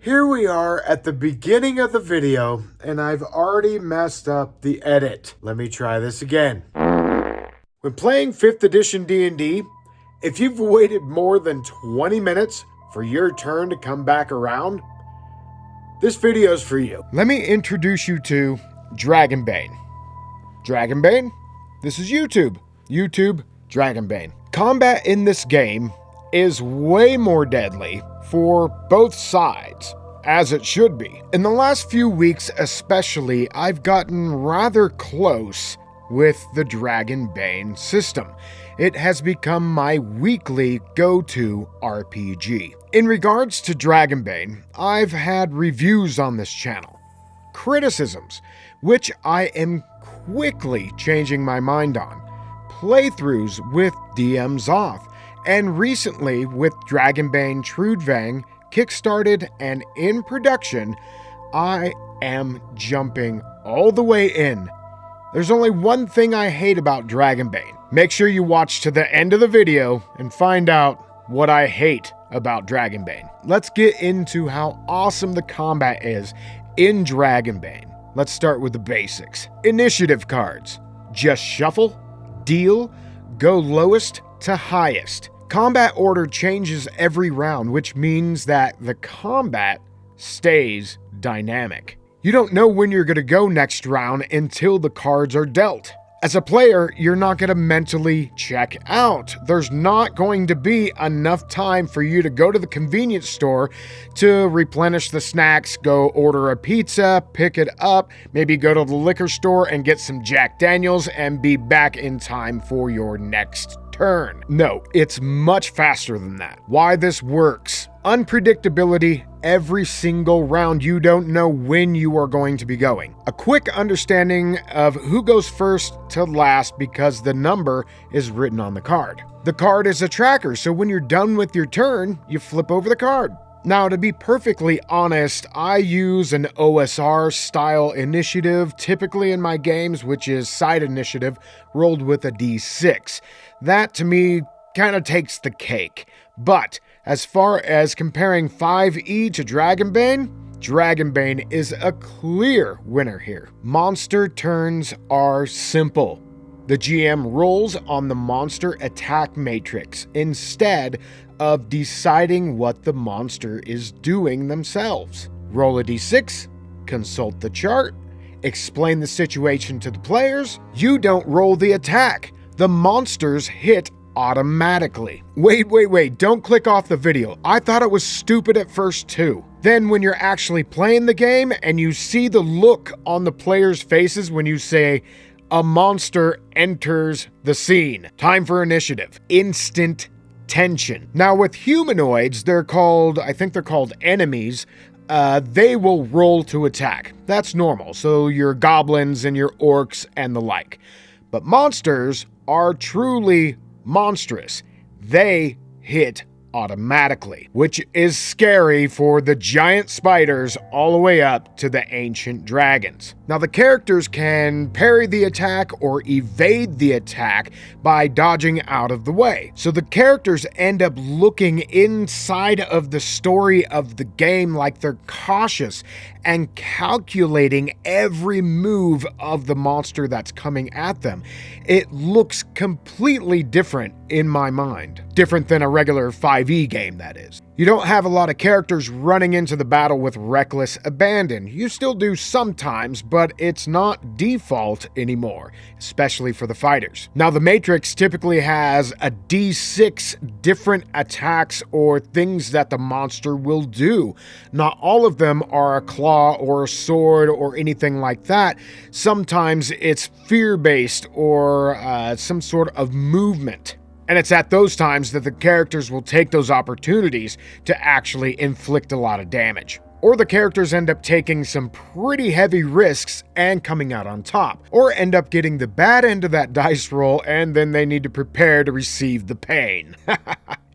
Here we are at the beginning of the video, and I've already messed up the edit. Let me try this again. When playing 5th edition D&D, if you've waited more than 20 minutes for your turn to come back around, this video's for you. Let me introduce you to Dragonbane. Dragonbane? This is YouTube. YouTube, Dragonbane. Combat in this game is way more deadly for both sides, as it should be. In the last few weeks especially, I've gotten rather close with the Dragonbane system. It has become my weekly go-to RPG. In regards to Dragonbane, I've had reviews on this channel, criticisms, which I am quickly changing my mind on, playthroughs with DMs off, and recently with Dragonbane Trudvang kickstarted and in production, I am jumping all the way in. There's only one thing I hate about Dragonbane. Make sure you watch to the end of the video and find out what I hate about Dragonbane. Let's get into how awesome the combat is in Dragonbane. Let's start with the basics. Initiative cards. Just shuffle, deal, go lowest to highest. Combat order changes every round, which means that the combat stays dynamic. You don't know when you're going to go next round until the cards are dealt. As a player, you're not going to mentally check out. There's not going to be enough time for you to go to the convenience store to replenish the snacks, go order a pizza, pick it up, maybe go to the liquor store and get some Jack Daniels and be back in time for your next turn. No, it's much faster than that. Why this works? Unpredictability every single round. You don't know when you are going to be going. A quick understanding of who goes first to last because the number is written on the card. The card is a tracker, so when you're done with your turn, you flip over the card. Now, to be perfectly honest, I use an OSR style initiative typically in my games, which is side initiative rolled with a D6. That to me kind of takes the cake. But as far as comparing 5e to Dragonbane, Dragonbane is a clear winner here. Monster turns are simple. The GM rolls on the monster attack matrix instead of deciding what the monster is doing themselves. Roll a d6, consult the chart, explain the situation to the players. You don't roll the attack. The monsters hit automatically. Wait, don't click off the video. I thought it was stupid at first too. Then when you're actually playing the game and you see the look on the players' faces when you say, a monster enters the scene. Time for initiative. Instant tension. Now with humanoids, I think they're called enemies. They will roll to attack. That's normal. So your goblins and your orcs and the like. But monsters are truly monstrous. They hit automatically, which is scary for the giant spiders all the way up to the ancient dragons. Now the characters can parry the attack or evade the attack by dodging out of the way. So the characters end up looking inside of the story of the game like they're cautious and calculating every move of the monster that's coming at them. It looks completely different in my mind. Different than a regular 5e game, that is. You don't have a lot of characters running into the battle with reckless abandon. You still do sometimes, but it's not default anymore, especially for the fighters. Now, the Matrix typically has a D6 different attacks or things that the monster will do. Not all of them are a claw or a sword or anything like that. Sometimes it's fear-based or some sort of movement. And it's at those times that the characters will take those opportunities to actually inflict a lot of damage. Or the characters end up taking some pretty heavy risks and coming out on top. Or end up getting the bad end of that dice roll and then they need to prepare to receive the pain.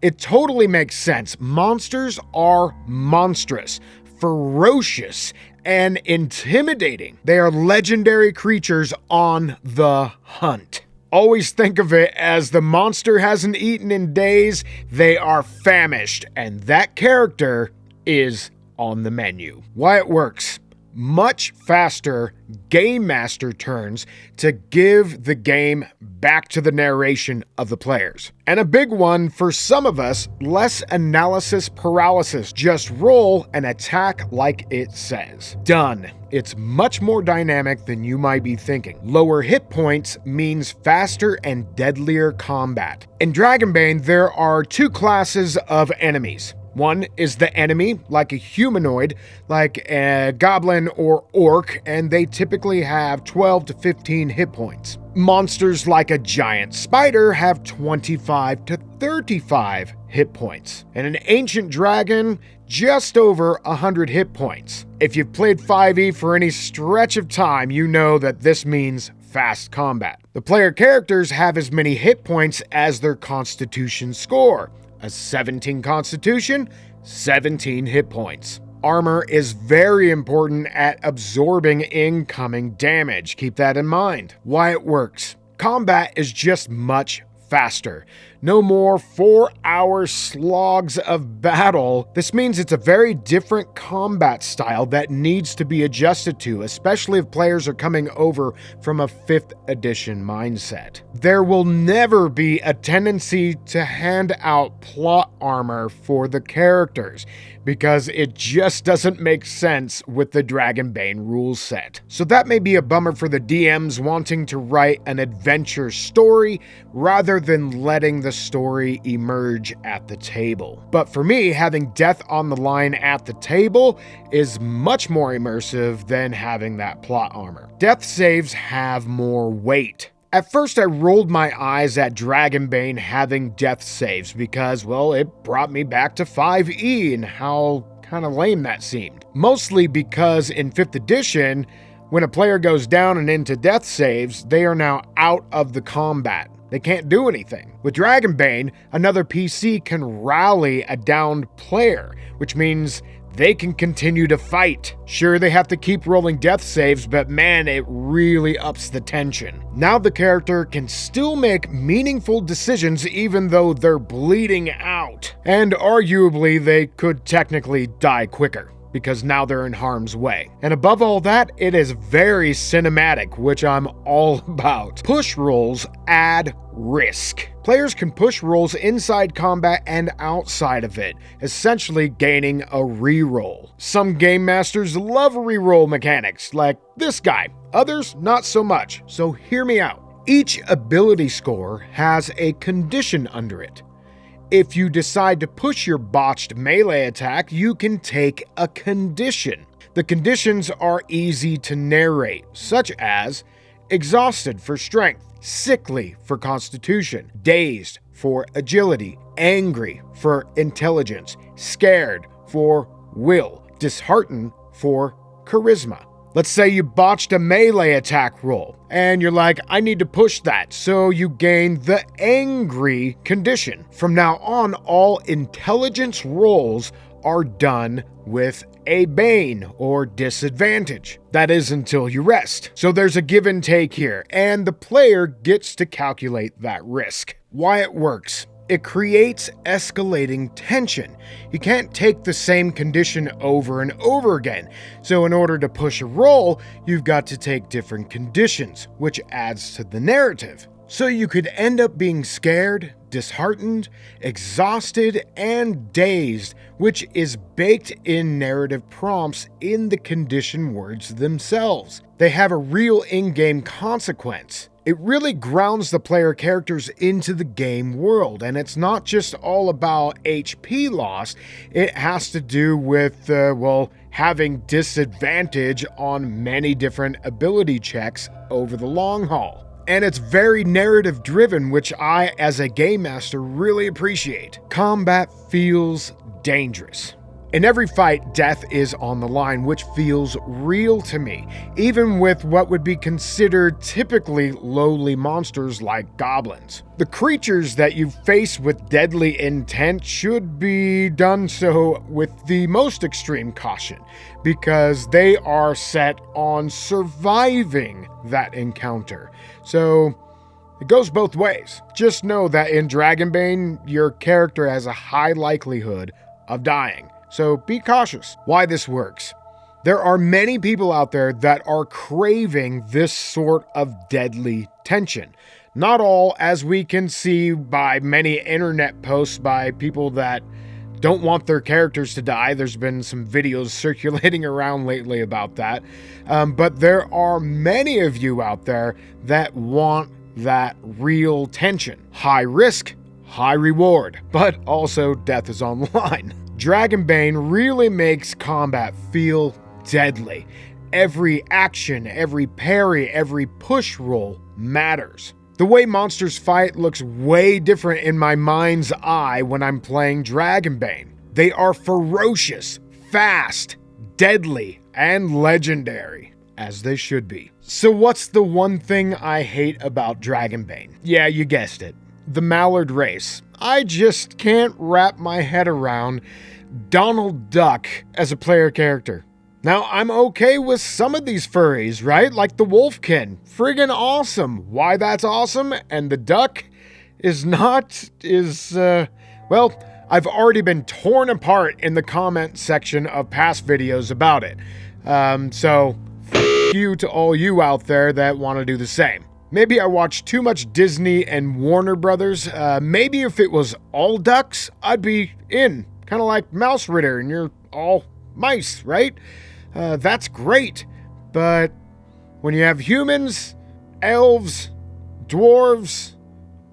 It totally makes sense. Monsters are monstrous, ferocious, and intimidating. They are legendary creatures on the hunt. Always think of it as the monster hasn't eaten in days, they are famished, and that character is on the menu. Why it works: much faster Game Master turns to give the game back to the narration of the players. And a big one for some of us, less analysis paralysis. Just roll and attack like it says. Done. It's much more dynamic than you might be thinking. Lower hit points means faster and deadlier combat. In Dragonbane, there are two classes of enemies. One is the enemy, like a humanoid, like a goblin or orc, and they typically have 12 to 15 hit points. Monsters like a giant spider have 25 to 35 hit points, and an ancient dragon just over 100 hit points. If you've played 5e for any stretch of time, you know that this means fast combat. The player characters have as many hit points as their constitution score. A 17 constitution, 17 hit points. Armor is very important at absorbing incoming damage. Keep that in mind. Why it works: combat is just much faster. No more 4-hour slogs of battle. This means it's a very different combat style that needs to be adjusted to, especially if players are coming over from a 5th edition mindset. There will never be a tendency to hand out plot armor for the characters, because it just doesn't make sense with the Dragonbane rule set. So that may be a bummer for the DMs wanting to write an adventure story rather than letting the story emerge at the table. But for me, having death on the line at the table is much more immersive than having that plot armor. Death saves have more weight. At first, I rolled my eyes at Dragonbane having death saves because, well, it brought me back to 5e and how kind of lame that seemed. Mostly because in 5th edition, when a player goes down and into death saves, they are now out of the combat. They can't do anything. With Dragonbane, another PC can rally a downed player, which means they can continue to fight. Sure, they have to keep rolling death saves, but man, it really ups the tension. Now the character can still make meaningful decisions even though they're bleeding out. And arguably, they could technically die quicker, because now they're in harm's way. And above all that, it is very cinematic, which I'm all about. Push rolls add risk. Players can push rolls inside combat and outside of it, essentially gaining a reroll. Some game masters love reroll mechanics, like this guy. Others, not so much, so hear me out. Each ability score has a condition under it. If you decide to push your botched melee attack, you can take a condition. The conditions are easy to narrate, such as exhausted for strength, sickly for constitution, dazed for agility, angry for intelligence, scared for will, disheartened for charisma. Let's say you botched a melee attack roll, and you're like, I need to push that, so you gain the angry condition. From now on, all intelligence rolls are done with a bane or disadvantage. That is until you rest. So there's a give and take here, and the player gets to calculate that risk. Why it works: it creates escalating tension. You can't take the same condition over and over again. So in order to push a roll, you've got to take different conditions, which adds to the narrative. So you could end up being scared, disheartened, exhausted, and dazed, which is baked in narrative prompts in the condition words themselves. They have a real in-game consequence. It really grounds the player characters into the game world, and it's not just all about HP loss. It has to do with, having disadvantage on many different ability checks over the long haul. And it's very narrative driven, which I, as a game master, really appreciate. Combat feels dangerous. In every fight, death is on the line, which feels real to me, even with what would be considered typically lowly monsters like goblins. The creatures that you face with deadly intent should be done so with the most extreme caution, because they are set on surviving that encounter. So it goes both ways. Just know that in Dragonbane, your character has a high likelihood of dying. so be cautious. Why this works. There are many people out there that are craving this sort of deadly tension. Not all, as we can see by many internet posts by people that don't want their characters to die. There's been some videos circulating around lately about that. But there are many of you out there that want that real tension. High risk, high reward, but also death is on the line. Dragonbane really makes combat feel deadly. Every action, every parry, every push roll matters. The way monsters fight looks way different in my mind's eye when I'm playing Dragonbane. They are ferocious, fast, deadly, and legendary, as they should be. So what's the one thing I hate about Dragonbane? Yeah, you guessed it. The mallard race. I just can't wrap my head around Donald Duck as a player character. Now, I'm okay with some of these furries, right? Like the wolfkin. Friggin' awesome. Why that's awesome and the duck is not, well, I've already been torn apart in the comment section of past videos about it. So, f you to all you out there that want to do the same. Maybe I watched too much Disney and Warner Brothers. Maybe if it was all ducks, I'd be in. Kind of like Mouse Ritter and you're all mice, right? That's great, but when you have humans, elves, dwarves,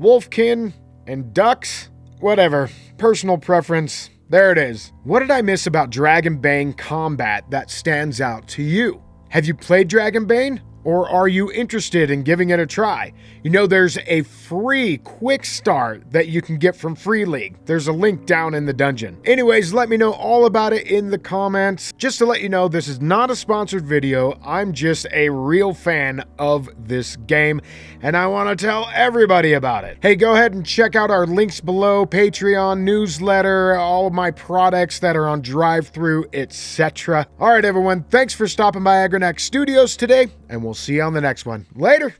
wolfkin, and ducks, whatever, personal preference, there it is. What did I miss about Dragonbane combat that stands out to you? Have you played Dragonbane? Or are you interested in giving it a try? You know, there's a free quick start that you can get from Free League. There's a link down in the dungeon. Anyways, let me know all about it in the comments. Just to let you know, this is not a sponsored video. I'm just a real fan of this game, and I want to tell everybody about it. Hey, go ahead and check out our links below, Patreon, newsletter, all of my products that are on drive-thru, etc. All right, everyone, thanks for stopping by Agranak Studios today, and we'll see you on the next one. Later!